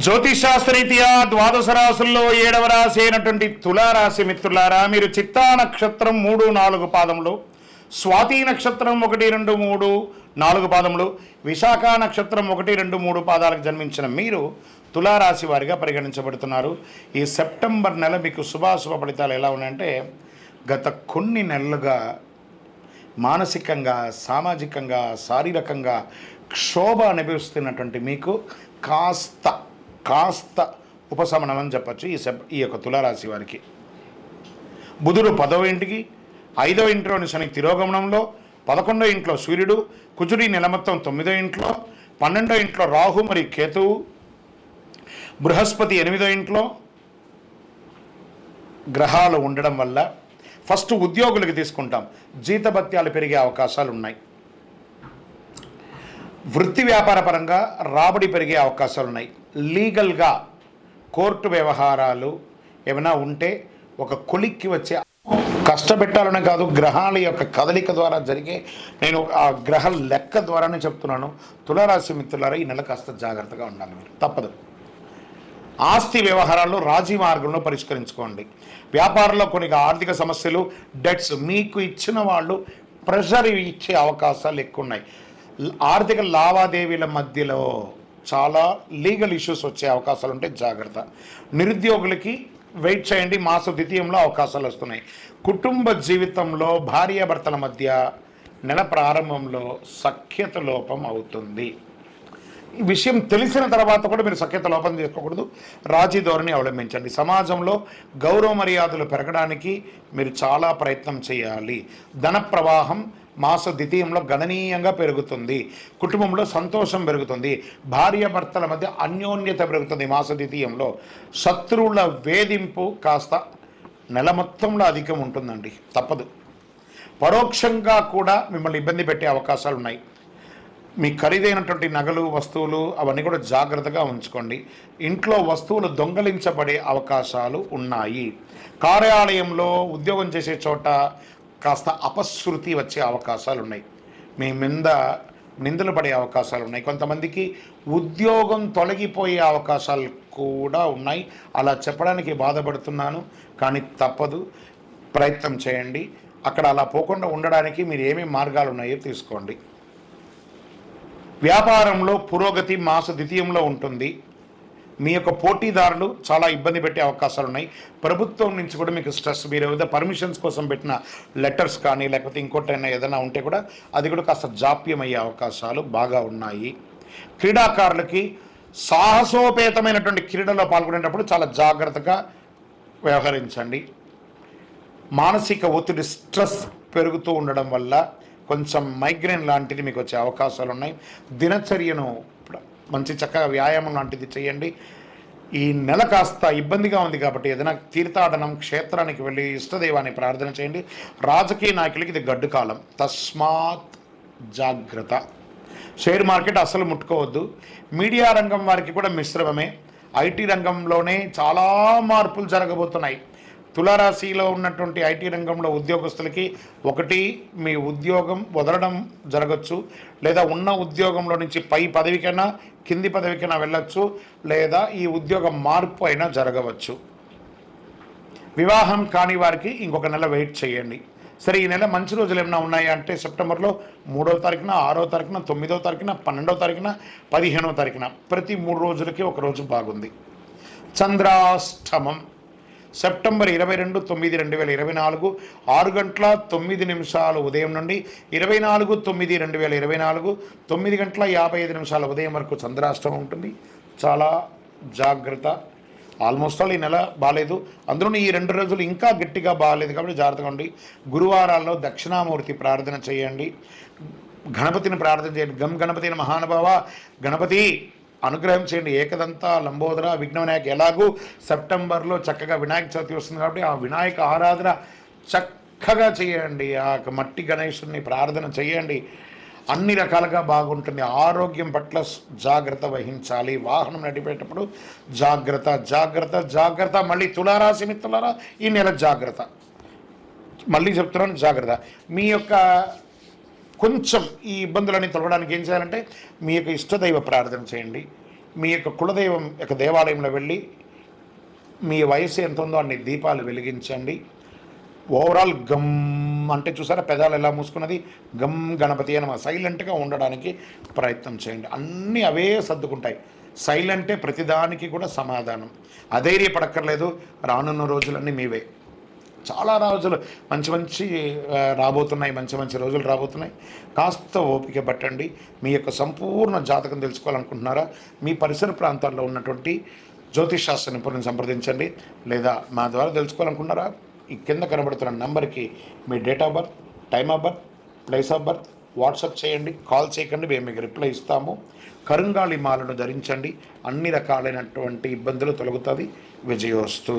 జ్యోతిషాస్త్రరీత్యా ద్వాదశ రాశుల్లో 7వ రాశి అయినటువంటి తులారాశి మిత్రులారా, మీరు చిత్తా నక్షత్రం 3, 4 పాదములు, స్వాతి నక్షత్రం 1, 2, 3, 4 పాదములు, విశాఖ నక్షత్రం 1, 2, 3 పాదాలకు జన్మించిన మీరు తులారాశి వారిగా పరిగణించబడుతున్నారు. ఈ సెప్టెంబర్ నెల మీకు శుభాశుభ ఫలితాలు ఎలా ఉన్నాయంటే, గత కొన్ని నెలలుగా మానసికంగా, సామాజికంగా, శారీరకంగా క్షోభ అనుభవిస్తున్నటువంటి మీకు కాస్త ఉపశమనం అని చెప్పచ్చు ఈ యొక్క తులారాశి వారికి. బుధుడు 10వ ఇంటికి, 5వ ఇంట్లోని శని తిరోగమనంలో, 11వ ఇంట్లో సూర్యుడు, కుజుడి నెల మొత్తం 9వ ఇంట్లో, 12వ ఇంట్లో రాహు మరియు కేతువు, బృహస్పతి 8వ ఇంట్లో గ్రహాలు ఉండడం వల్ల ఫస్ట్ ఉద్యోగులకి తీసుకుంటాం, జీతభత్యాలు పెరిగే అవకాశాలు ఉన్నాయి. వృత్తి వ్యాపార పరంగా రాబడి పెరిగే అవకాశాలు ఉన్నాయి. లీగల్గా కోర్టు వ్యవహారాలు ఏమైనా ఉంటే ఒక కొలిక్కి వచ్చే, కష్టపెట్టాలనే కాదు, గ్రహాల యొక్క కదలిక ద్వారా జరిగే, నేను ఆ గ్రహ లెక్క ద్వారానే చెప్తున్నాను. తులారాశి మిత్రులారా, ఈ నెల కాస్త జాగ్రత్తగా ఉండాలి, మీరు తప్పదు. ఆస్తి వ్యవహారాల్లో రాజీ మార్గంలో పరిష్కరించుకోండి. వ్యాపారంలో కొన్ని ఆర్థిక సమస్యలు, డెట్స్ మీకు ఇచ్చిన వాళ్ళు ప్రెషర్ ఇచ్చే అవకాశాలు ఎక్కువ ఉన్నాయి. ఆర్థిక లావాదేవీల మధ్యలో చాలా లీగల్ ఇష్యూస్ వచ్చే అవకాశాలు ఉంటే జాగ్రత్త. నిరుద్యోగులకి వెయిట్ చేయండి, మాస ద్వితీయంలో అవకాశాలు వస్తున్నాయి. కుటుంబ జీవితంలో భార్యాభర్తల మధ్య నెల ప్రారంభంలో సఖ్యత లోపం అవుతుంది. ఈ విషయం తెలిసిన తర్వాత కూడా మీరు సఖ్యత లోపం చేసుకోకూడదు, రాజీ ధోరణి అవలంబించండి. సమాజంలో గౌరవ మర్యాదలు పెరగడానికి మీరు చాలా ప్రయత్నం చేయాలి. ధన ప్రవాహం మాస ద్వితీయంలో గణనీయంగా పెరుగుతుంది. కుటుంబంలో సంతోషం పెరుగుతుంది. భార్యాభర్తల మధ్య అన్యోన్యత పెరుగుతుంది. మాస ద్వితీయంలో శత్రువుల వేధింపు కాస్త నెల మొత్తంలో అధికం ఉంటుందండి, తప్పదు. పరోక్షంగా కూడా మిమ్మల్ని ఇబ్బంది పెట్టే అవకాశాలు ఉన్నాయి. మీ ఖరీదైనటువంటి నగలు, వస్తువులు అవన్నీ కూడా జాగ్రత్తగా ఉంచుకోండి. ఇంట్లో వస్తువులు దొంగలించబడే అవకాశాలు ఉన్నాయి. కార్యాలయంలో ఉద్యోగం చేసే చోట కాస్త అపశృతి వచ్చే అవకాశాలు ఉన్నాయి. మీ మీద నిందలు పడే అవకాశాలు ఉన్నాయి. కొంతమందికి ఉద్యోగం తొలగిపోయే అవకాశాలు కూడా ఉన్నాయి. అలా చెప్పడానికి బాధపడుతున్నాను, కానీ తప్పదు, ప్రయత్నం చేయండి. అక్కడ అలా పోకుండా ఉండడానికి మీరు ఏమేమి మార్గాలు ఉన్నాయో తీసుకోండి. వ్యాపారంలో పురోగతి మాస ద్వితీయంలో ఉంటుంది. మీ యొక్క పోటీదారులు చాలా ఇబ్బంది పెట్టే అవకాశాలు ఉన్నాయి. ప్రభుత్వం నుంచి కూడా మీకు స్ట్రెస్, మీరు ఏదైనా పర్మిషన్స్ కోసం పెట్టిన లెటర్స్ కానీ లేకపోతే ఇంకోటైనా ఏదైనా ఉంటే కూడా అది కూడా కాస్త జాప్యం అయ్యే అవకాశాలు బాగా ఉన్నాయి. క్రీడాకారులకి సాహసోపేతమైనటువంటి క్రీడల్లో పాల్గొనేటప్పుడు చాలా జాగ్రత్తగా వ్యవహరించండి. మానసిక ఒత్తిడి, స్ట్రెస్ పెరుగుతూ ఉండడం వల్ల కొంచెం మైగ్రేన్ లాంటిది మీకు వచ్చే అవకాశాలు ఉన్నాయి. దినచర్యను మంచి చక్కగా వ్యాయామం లాంటిది చేయండి. ఈ నెల కాస్త ఇబ్బందిగా ఉంది కాబట్టి ఏదైనా తీర్థాటనం, క్షేత్రానికి వెళ్ళి ఇష్టదైవాన్ని ప్రార్థన చేయండి. రాజకీయ నాయకులకి ఇది గడ్డు కాలం, తస్మాత్ జాగ్రత్త. షేర్ మార్కెట్ అసలు ముట్టుకోవద్దు. మీడియా రంగం వారికి కూడా మిశ్రమమే. ఐటీ రంగంలోనే చాలా మార్పులు జరగబోతున్నాయి. తులారాశిలో ఉన్నటువంటి ఐటీ రంగంలో ఉద్యోగస్తులకి ఒకటి, మీ ఉద్యోగం వదలడం జరగచ్చు, లేదా ఉన్న ఉద్యోగంలో నుంచి పై పదవికైనా కింది పదవికైనా వెళ్ళచ్చు, లేదా ఈ ఉద్యోగం మార్పు అయినా జరగవచ్చు. వివాహం కాని వారికి ఇంకొక నెల వెయిట్ చేయండి. సరే, ఈ నెల మంచి రోజులు ఏమైనా ఉన్నాయా అంటే సెప్టెంబర్లో 3వ తారీఖున, 6వ తారీఖున, 9వ తారీఖున, 12వ తారీఖున, 15వ తారీఖున, ప్రతి 3 రోజులకి ఒక రోజు బాగుంది. చంద్రాష్టమం సెప్టెంబర్ 22, 9, 2024 6:09 ఉదయం నుండి 24, 9, 2024 9:55 ఉదయం వరకు చంద్రాష్టమం ఉంటుంది. చాలా జాగ్రత్త. ఆల్మోస్ట్ ఆల్ ఈ నెల బాగాలేదు. అందులో ఈ 2 రోజులు ఇంకా గట్టిగా బాగాలేదు కాబట్టి జాగ్రత్తగా ఉండి. గురువారాల్లో దక్షిణామూర్తి ప్రార్థన చేయండి, గణపతిని ప్రార్థన చేయండి. గం గణపతిని మహానుభావ, గణపతి అనుగ్రహం చేయండి. ఏకదంత లంబోదర విఘ్న వినాయక. ఎలాగూ సెప్టెంబర్లో చక్కగా వినాయక చవితి వస్తుంది కాబట్టి ఆ వినాయక ఆరాధన చక్కగా చేయండి. ఆ మట్టి గణేశుని ప్రార్థన చేయండి. అన్ని రకాలుగా బాగుంటుంది. ఆరోగ్యం పట్ల జాగ్రత్త వహించాలి. వాహనం నడిపేటప్పుడు జాగ్రత్త జాగ్రత్త జాగ్రత్త. మళ్ళీ తులారాశి మిత్రులారా, ఈ నెల జాగ్రత్త. మళ్ళీ చెప్తున్నాను, జాగ్రత్త. మీ యొక్క కొంచెం ఈ ఇబ్బందులన్నీ తొలగడానికి ఏం చేయాలంటే మీ యొక్క ఇష్టదైవ ప్రార్థన చేయండి. మీ యొక్క కులదైవం యొక్క దేవాలయంలో వెళ్ళి మీ వయసు ఎంత ఉందో అన్ని దీపాలు వెలిగించండి. ఓవరాల్ గమ్ అంటే చూసారా పెదాలు ఎలా మూసుకున్నది, గమ్ గణపతి అని సైలెంట్గా ఉండడానికి ప్రయత్నం చేయండి. అన్నీ అవే సర్దుకుంటాయి. సైలెంటే ప్రతిదానికి కూడా సమాధానం. అధైర్యపడక్కర్లేదు. రానున్న రోజులన్నీ మీవే. చాలా రోజులు మంచి రాబోతున్నాయి, మంచి రోజులు రాబోతున్నాయి. కాస్త ఓపిక పట్టండి. మీ యొక్క సంపూర్ణ జాతకం తెలుసుకోవాలనుకుంటున్నారా? మీ పరిసర ప్రాంతాల్లో ఉన్నటువంటి జ్యోతిష్ శాస్త్ర నిపుణులను సంప్రదించండి. లేదా మా ద్వారా తెలుసుకోవాలనుకున్నారా? ఈ కింద కనబడుతున్న నెంబర్కి మీ date of birth, time of birth, place of birth WhatsApp చేయండి. కాల్ చేయకండి, మేము మీకు రిప్లై ఇస్తాము. కరుంగాళి మాలను ధరించండి. అన్ని రకాలైనటువంటి ఇబ్బందులు తొలగుతుంది. విజయోస్తు.